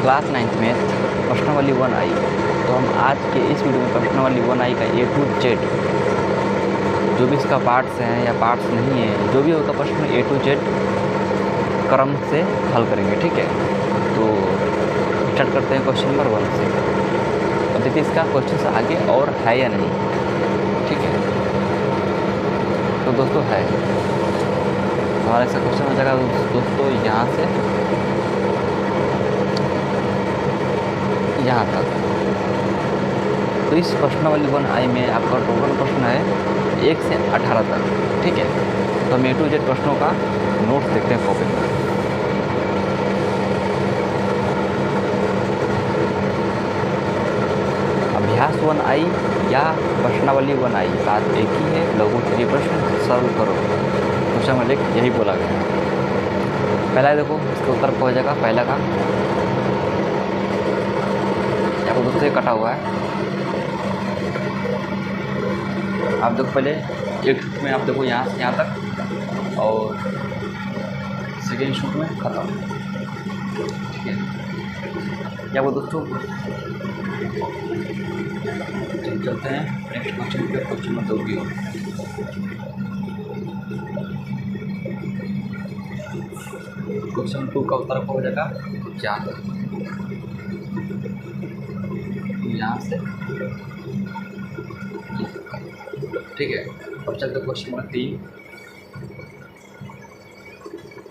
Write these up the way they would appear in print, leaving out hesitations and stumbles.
Class 9th में प्रश्नावली 1 आई। तो हम आज के इस वीडियो में प्रश्नावली 1 आई का A to Z जो भी इसका पार्ट्स हैं या पार्ट्स नहीं है, जो भी होगा प्रश्न A to Z क्रम से हल करेंगे। ठीक है, तो स्टार्ट करते हैं क्वेश्चन नंबर 1 से। और देखिए इसका क्वेश्चन से आगे और है या नहीं। ठीक है, तो दोस्तों है हमारा इसका क्वेश्चन हो जाएगा दोस्तों यहाँ से यहाँ तक। तो इस प्रश्नावली 1 में आपका टोटल प्रश्न है 1 से 18 तक। ठीक है, तो हम A to Z प्रश्नों का नोट देखते हैं कॉपी में। अभ्यास 1 या प्रश्नावली 1 बात एक ही है। लघु त्रि प्रश्न सरल करो, क्वेश्चन में लिख यही बोला गया है। पहला देखो इसका उत्तर हो जाएगा पहला का, या दोस्तों से कटा हुआ है। आप देखो पहले एक शूट में आप देखो यहाँ से यहाँ तक, और सेकेंड शूट में ख़त्म। ठीक है, या वो दोस्तों चलते हैं नेक्स्ट क्वेश्चन पे। क्वेश्चन नंबर 2 की हो। क्वेश्चन 2 का उत्तर हो जाएगा यहाँ तक, यहाँ से। ठीक है, अब चलते क्वेश्चन नंबर 3।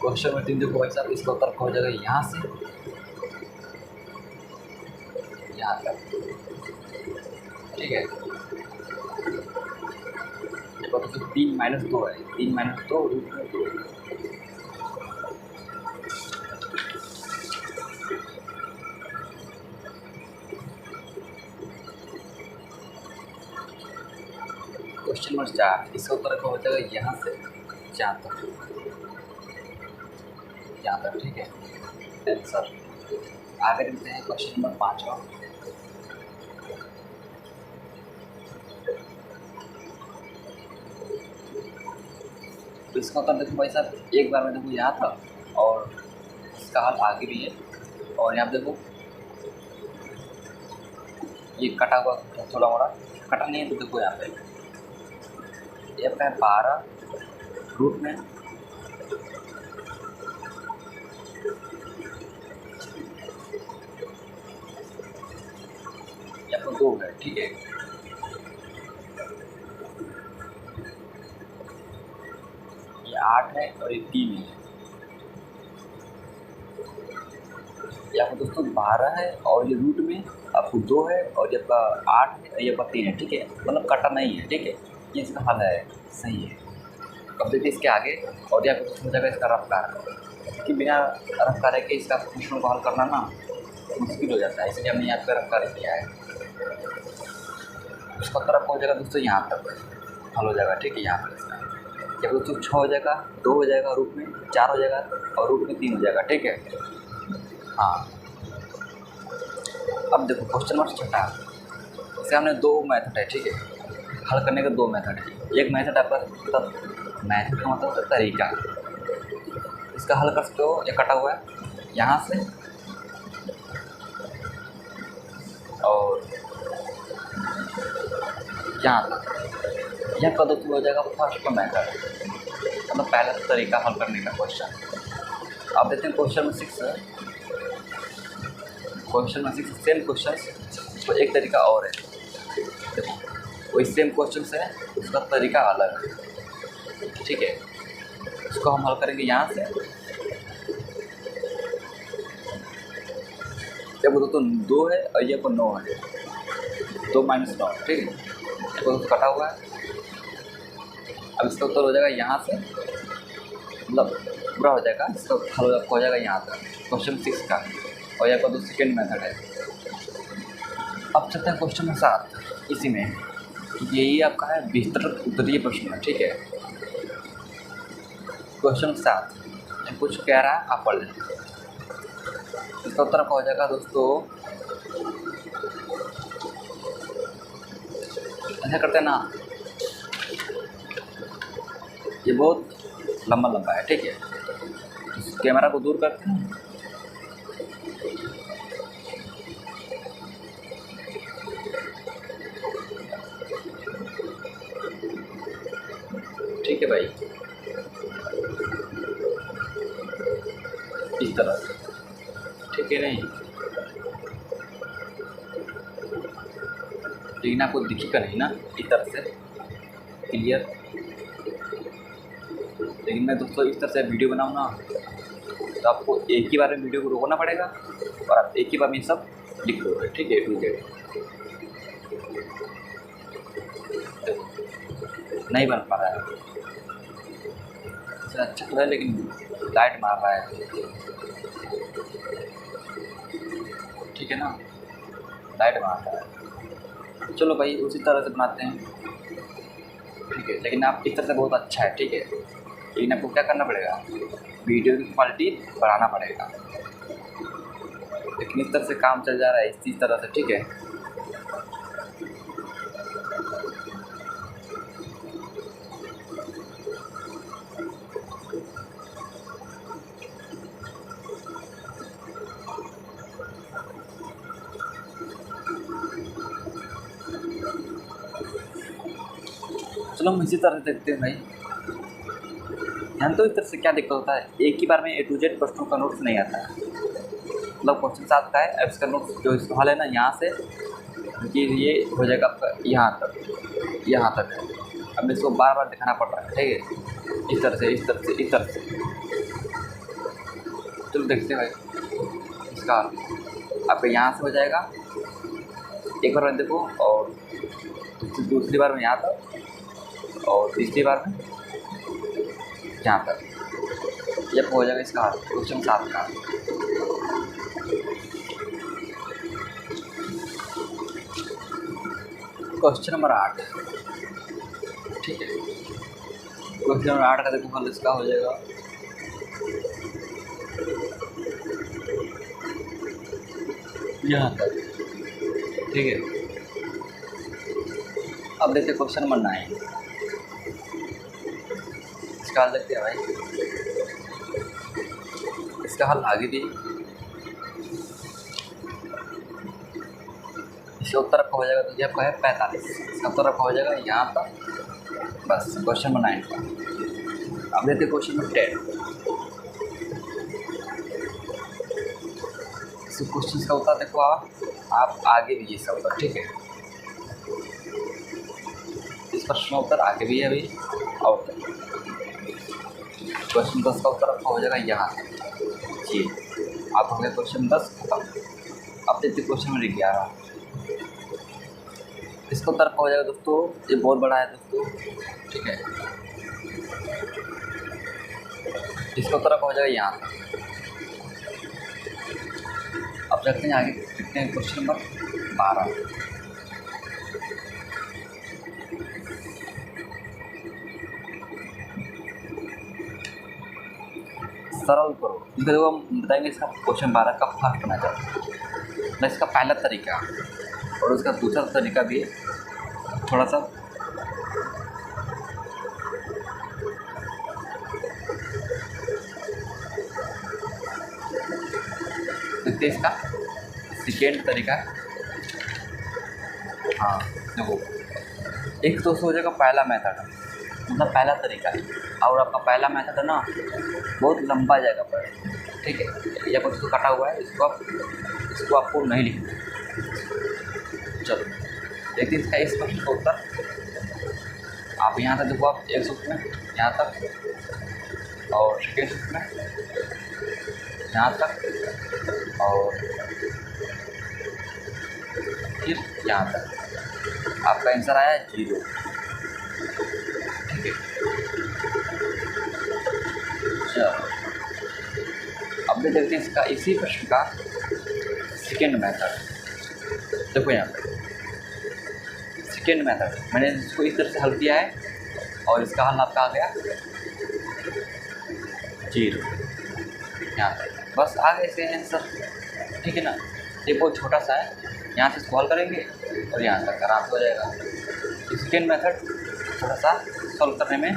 क्वेश्चन नंबर 3 देखो भाई साहब, इसका उत्तर हो जाएगा यहाँ से यहाँ तक। ठीक है, तो 3 - 2 है, 3 - 2 रूट में 2। क्वेश्चन नंबर 4, इसका उत्तर हो जाएगा यहाँ से यहाँ तक, यहाँ तक। ठीक है, आंसर। आगे देखते हैं क्वेश्चन नंबर 5 का। तो इसका उत्तर देखो भाई साहब, एक बार में देखो यहाँ था, और इसका हल आगे भी है। और यहाँ देखो ये कटा हुआ थोड़ा मोड़ा कटा नहीं है, तो देखो यहाँ पे ये अपना 12 रूट में यहाँ पर 2 है। ठीक है, ये 8 है और ये 3 है। यहाँ पर दोस्तों 12 है और ये रूट में आपको 2 है, और ये आपका 8 है और ये आपका 3 है। ठीक है, मतलब कटा नहीं है। ठीक है, ये इसका हल है, सही है। अब देखिए इसके आगे, और यहाँ पर हो जाएगा इसका रफ कार्य, कि बिना रफ कार्य के इसका प्रश्नों को हल करना ना मुश्किल हो जाता है, इसलिए हमने यहाँ पर रफ कार्य किया है। उसका तरफ हो जाएगा दोस्तों यहाँ तक हल हो जाएगा। ठीक है, यहाँ पर इसका जब दोस्तों 6 हो जाएगा, 2 हो जाएगा रूट में, 4 हो जाएगा और रूट में 3 हो जाएगा। ठीक है, हाँ। अब देखो क्वेश्चन नंबर 6, इसे हमने 2 मेथड है। ठीक है, हल करने के 2 मेथड है। एक मेथड आपका मेथड का मतलब होता है तरीका, इसका हल कर सकते हो। ये कटा हुआ है यहाँ से, और यहाँ तक। यह पद्धति हो जाएगा फर्स्ट का मेथड, मतलब पहला तरीका हल करने का क्वेश्चन। अब देखते हैं question number 6। Question number 6 same question, तो एक तरीका और है। देखो वही सेम क्वेश्चन है, उसका तरीका अलग है। ठीक है, इसको हम हल करेंगे यहाँ से। जब तो 2 है और ये को 9 है, 2 - 9। ठीक है, तो कटा हुआ है। अब इसका उत्तर हो जाएगा यहाँ से, मतलब पूरा हो जाएगा। इसका हल हो जाएगा यहाँ तक क्वेश्चन 6 का, और यहाँ पर सेकेंड मेथड है। अब चलते हैं क्वेश्चन नंबर 7। इसी में यही आपका है विस्तृत उत्तरीय प्रश्न। ठीक है, क्वेश्चन नंबर 7 कुछ कह रहा है, आप पढ़ लें। इसका उत्तर हो जाएगा दोस्तों, ऐसा करते हैं ना, ये बहुत लंबा है। ठीक है, कैमरा को दूर करते हैं, भाई, इस तरह से, ठीक है नहीं, लेकिन आपको दिखेगा नहीं ना इस तरह से क्लियर। लेकिन मैं दोस्तों इस तरह से वीडियो बनाऊँ ना तो आपको एक ही बार में वीडियो को रोकना पड़ेगा और आप एक ही बार में सब लिख दोगे, ठीक है, A to Z। नहीं बन पा रहा है, अच्छा तो है लेकिन लाइट मार रहा है, ठीक है ना, लाइट मार रहा है। चलो भाई उसी तरह से बनाते हैं, ठीक है। लेकिन आप इस तरह से बहुत अच्छा है, ठीक है, लेकिन आपको क्या करना पड़ेगा, वीडियो की क्वालिटी बढ़ाना पड़ेगा। लेकिन इस तरह से काम चल जा रहा है, इस तरह से, ठीक है। चलो हम इसी तरह से देखते हैं भाई। ध्यान तो इस तरह से क्या दिक्कत होता है, एक ही बार में A to Z प्रश्नों का नोट्स नहीं आता है। मतलब क्वेश्चन साथ का है, अब इसका नोट्स जो सवाल है ना यहाँ से कि ये हो जाएगा आपका यहाँ तक है। अब इसको बार बार दिखाना पड़ रहा है, ठीक है, इस तरह से, इस तरह से, इस तरह से। चलो देखते हैं भाई इसका आपका यहाँ से हो जाएगा एक बार में देखो, और दूसरी बार में यहाँ तक, और तीसरी बार में यहाँ तक। जब हो जाएगा इसका क्वेश्चन 7 का। क्वेश्चन नंबर 8, ठीक है, क्वेश्चन नंबर 8 का देखो हल इसका हो जाएगा यहाँ तक, ठीक है। अब देखते क्वेश्चन नंबर 9, इसका हल देखते हैं भाई। इसका हल आगे भी इसका उत्तर आपका हो जाएगा, तो ये आपका है 45, इसका उत्तर आपका हो जाएगा यहाँ तक, बस क्वेश्चन नंबर 9 का। अब देखते क्वेश्चन नंबर 10। इस क्वेश्चन का उत्तर देखो आप आगे भी ये सब उत्तर, ठीक है, इस प्रश्न का उत्तर आगे भी है अभी। और क्वेश्चन 10 का उत्तर आपका हो जाएगा यहाँ जी। आप हो गए क्वेश्चन 10 खत्म। अब देखते क्वेश्चन नंबर 11, इसका उत्तर आपका हो जाएगा दोस्तों, ये बहुत बड़ा है दोस्तों, ठीक है, इसका उत्तर आपका हो जाएगा यहाँ। अब चलते हैं आगे, देखते हैं क्वेश्चन नंबर 12। सरल करो, इसका देखो हम बताएंगे इसका क्वेश्चन 12 का फर्स्ट मेथड, ना इसका पहला तरीका और उसका दूसरा तरीका भी थोड़ा सा देखते हैं। इसका सेकेंड तरीका, हाँ देखो, एक तो हो जाएगा पहला मेथड, मतलब पहला तरीका है, और आपका पहला मेथड है ना बहुत लंबा जाएगा पर, ठीक है, या कुछ तो कटा हुआ है, इसको आपको नहीं लिखना। चलो देखते इसका इस प्रश्न का उत्तर। आप यहाँ तक देखो, आप एक सूत्र में यहाँ तक, और सेकेंड सूत्र में यहाँ तक, और फिर यहाँ तक। आपका आंसर आया 0, ठीक है। चलो अब भी देखते हैं इसका इसी प्रश्न का सेकेंड मेथड। देखो यहाँ पे सेकेंड मेथड मैंने इसको इस तरह से हल किया है, और इसका हल आपका आ गया 0 यहाँ तक, बस आ गए इसके आंसर, ठीक है ना। ये बहुत छोटा सा है, यहाँ से इसको हल करेंगे और यहाँ तक आराम से हो जाएगा। सेकेंड मेथड थोड़ा सा सॉल्व करने में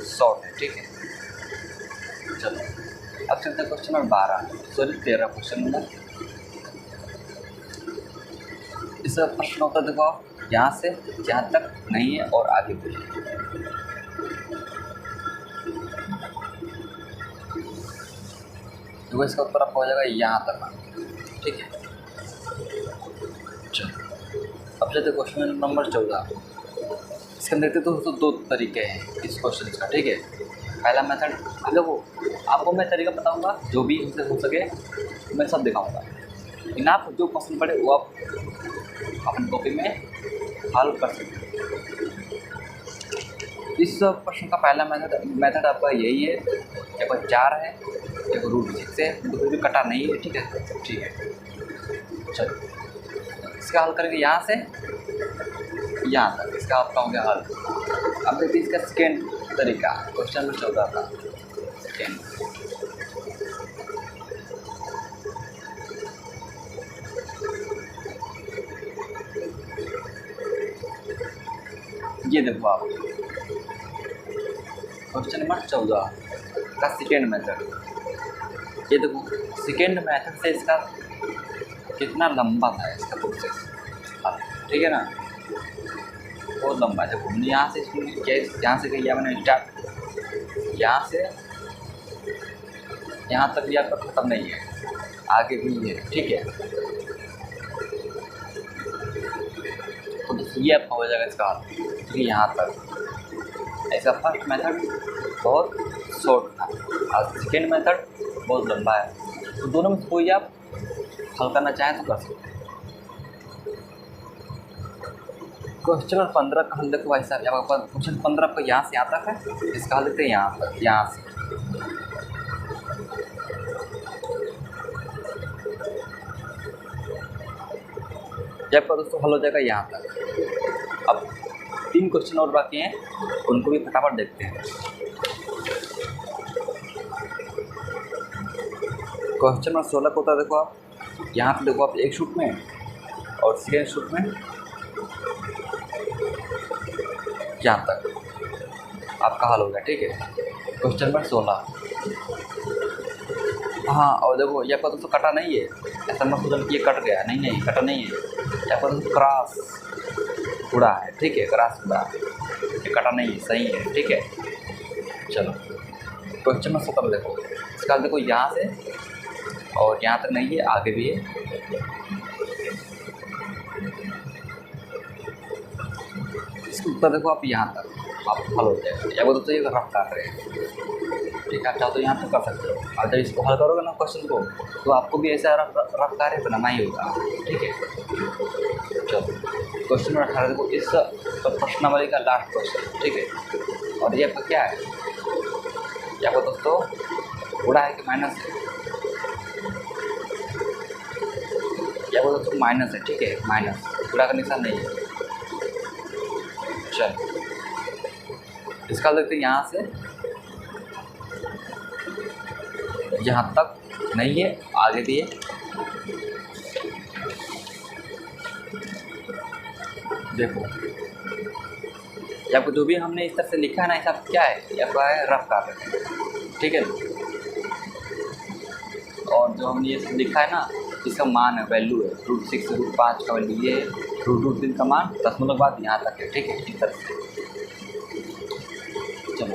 शॉर्ट है, ठीक है। चलो अब चलते हैं क्वेश्चन नंबर 13 क्वेश्चन नंबर। इस प्रश्न उत्तर देखो, यहाँ से जहाँ तक नहीं है और आगे भी। तो इसका उत्तर आपका हो जाएगा यहाँ तक। ठीक है, चलो अब चलते क्वेश्चन नंबर 14। इसके अंदर देखते तो दो तरीके हैं इस क्वेश्चन का। ठीक है, पहला मेथड, देखो आपको मैं तरीका बताऊंगा जो भी इनसे हो सके मैं सब दिखाऊंगा, लेकिन आप जो पसंद पड़े वो आप अपनी कॉपी में हल कर सकते हैं। इस प्रश्न का पहला मेथड आपका यही है, एक 4 है, एक √6 है, तो भी कटा नहीं है। ठीक है, ठीक है, चलो इसका हल करेंगे यहाँ से यहाँ तक, इसका आपका हो गया हल। अब देखते हैं इसका सेकेंड तरीका, क्वेश्चन नंबर 14 का सेकेंड। ये देखो आप क्वेश्चन नंबर 14 का सेकेंड मेथड, ये देखो सेकेंड मेथड से इसका कितना लंबा था इसका प्रोसेस। ठीक है ना, बहुत लंबा है। देखो हमने यहाँ से यहाँ से किया मैंने स्टार्ट, यहाँ से यहाँ तक भी आपका ख़त्म नहीं है, आगे भी है। ठीक है, तो ये आपका हो जाएगा इसका हल। ठीक है, यहाँ तक ऐसा फर्स्ट मेथड बहुत शॉर्ट था और सेकेंड मेथड बहुत लंबा है, तो दोनों में कोई आप हल करना चाहें तो कर सकते हैं। क्वेश्चन नंबर 15 का हल देखो भाई साहब, यहाँ पर क्वेश्चन 15 आपका यहाँ से आता है, इसका हल देखते हैं यहाँ पर, यहाँ से जब पर दोस्तों हल हो जाएगा यहाँ तक। अब 3 क्वेश्चन और बाकी हैं, उनको भी फटाफट देखते हैं। क्वेश्चन नंबर 16 को होता है, देखो आप यहाँ पे देखो आप एक शूट में और सेकेंड शूट में यहाँ तक आपका हल हो गया। ठीक है, क्वेश्चन नंबर 16। हाँ, और देखो यहाँ पर तो कटा नहीं है, ऐसा मत सोचो कि ये कट गया, नहीं नहीं कटा नहीं है, यहाँ पर तो क्रॉस उड़ा है। ठीक है, क्रॉस उड़ा है, ये कटा नहीं है, सही है। ठीक है, चलो क्वेश्चन नंबर 17 देखो, इसका देखो यहाँ से और यहाँ तक नहीं है, आगे भी है। इसका उत्तर देखो आप यहाँ तक आप हल हो जाएगा, या वो तो ये रफ काट रहे हैं। ठीक है, चाहो तो यहाँ तक कर सकते हो, और जब इसको हल करोगे ना क्वेश्चन को, तो आपको भी ऐसा रफ कार्य बनाना ही होगा। ठीक है, चलो क्वेश्चन नंबर 18 देखो, इस प्रश्नावली का लास्ट क्वेश्चन। ठीक है, और ये आपका क्या है, या वो दोस्तों उड़ा है कि माइनस है, या वो दोस्तों माइनस है। ठीक है, माइनस, उड़ा का निशान नहीं है। चलो इसका देखते हैं यहाँ से यहाँ तक नहीं है, आगे भी है। देखो आपको जो भी हमने इस तरह से लिखा है ना, ऐसा क्या है, ये आपका है रफ कार्य। ठीक है, और जो हमने ये लिखा है ना, इसका मान है, वैल्यू है √6 √5 का वैल्यू ये है, √3 का मान दशमलव बाद यहाँ तक है। ठीक है, इस तरह से। चलो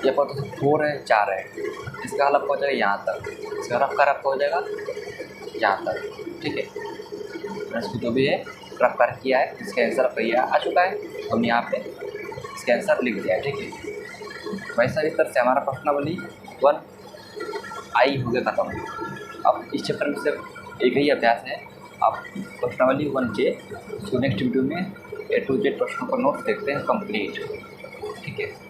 ये पर तो 4 है 4 है, इसका हल आपका हो जाएगा यहाँ तक, इसका रफ कार्य आपका हो जाएगा यहाँ तक। ठीक है, इसको जो भी है रफ कार्य किया है, इसका आंसर आपका ये आ चुका है, तो हमने यहाँ पे इसका आंसर लिख दिया है। ठीक है, वैसा इस तरह से हमारा प्रश्नावली 1 आई हो गया खत्म। अब इस चैप्टर में सिर्फ एक ही अभ्यास है, आप प्रश्नावली 1 के नेक्स्ट वीडियो में A to Z प्रश्नों का नोट्स देखते हैं कंप्लीट। ठीक है।